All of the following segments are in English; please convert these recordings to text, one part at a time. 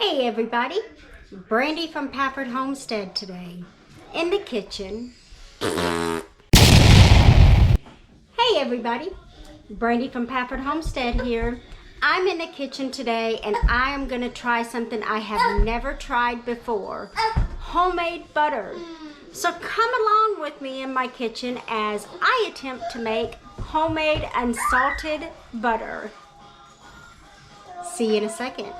Hey everybody, Brandy from Pafford Homestead today, in the kitchen. Hey everybody, Brandy from Pafford Homestead here. I'm in the kitchen today and I am going to try something I have never tried before, homemade butter. So come along with me in my kitchen as I attempt to make homemade unsalted butter. See you in a second.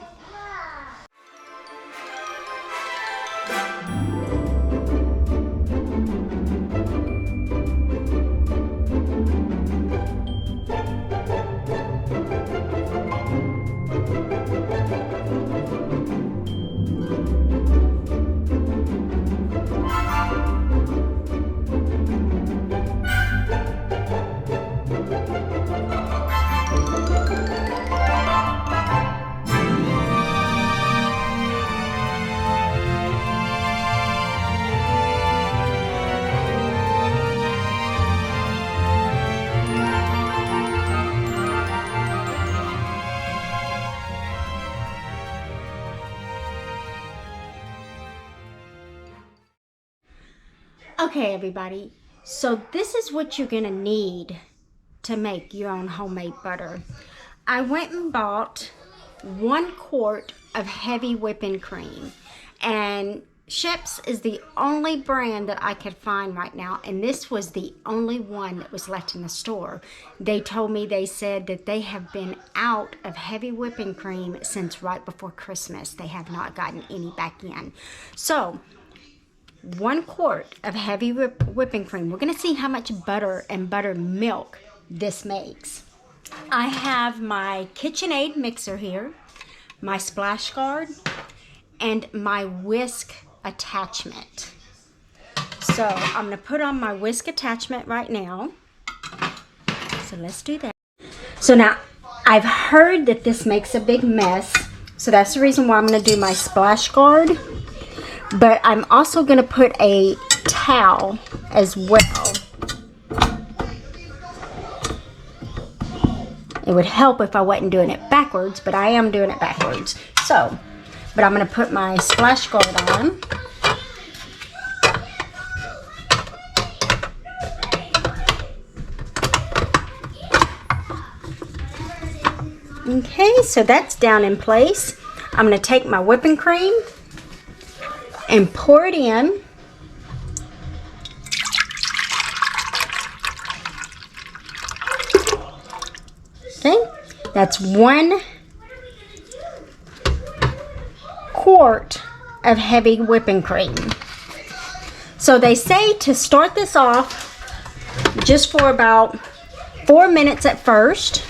Okay everybody, so this is what you're gonna need to make your own homemade butter. I went and bought 1 quart of heavy whipping cream, and Shep's is the only brand that I could find right now, and this was the only one that was left in the store. They told me, they said that they have been out of heavy whipping cream since right before Christmas. They have not gotten any back in. So 1 quart of heavy whipping cream. We're going to see how much butter and buttermilk this makes. I have my KitchenAid mixer here, my splash guard, and my whisk attachment. So I'm going to put on my whisk attachment right now. So let's do that. So now I've heard that this makes a big mess, so that's the reason why I'm going to do my splash guard. But I'm also going to put a towel as well. It would help if I wasn't doing it backwards, but I am doing it backwards. So, but I'm going to put my splash guard on. Okay, so that's down in place. I'm going to take my whipping cream and pour it in. Okay, that's 1 quart of heavy whipping cream. So they say to start this off just for about 4 minutes at first.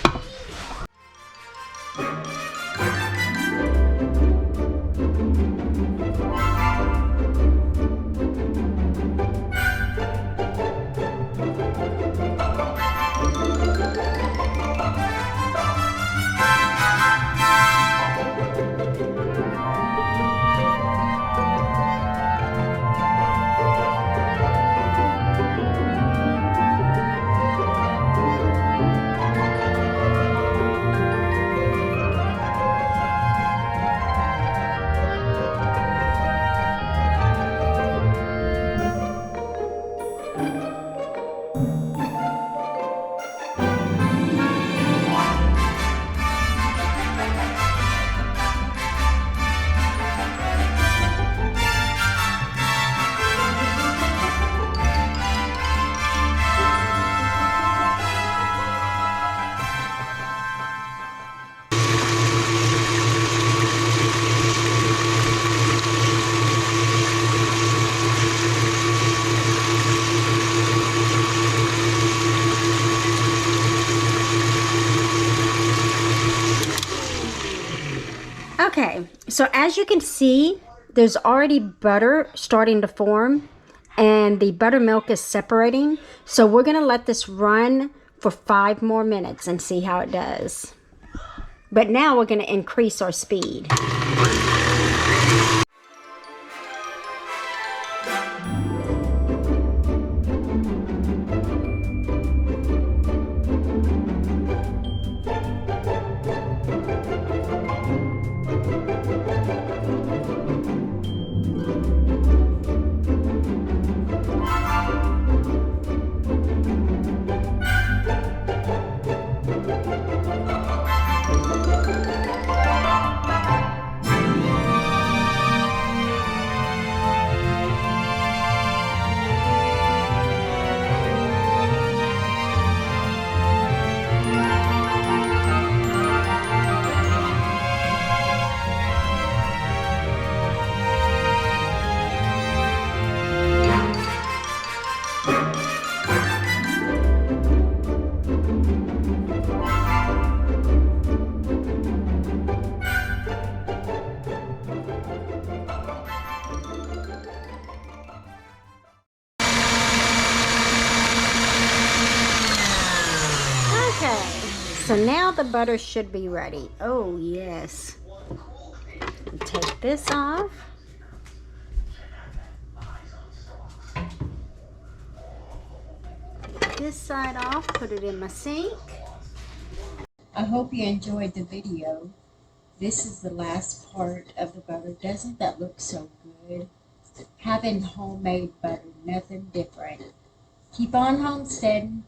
Okay, so as you can see, there's already butter starting to form and the buttermilk is separating. So we're going to let this run for 5 more minutes and see how it does. But now we're going to increase our speed. now the butter should be ready. Oh, yes. Take this off. This side off, put it in my sink. I hope you enjoyed the video. This is the last part of the butter. Doesn't that look so good? Having homemade butter, nothing different. Keep on homesteading.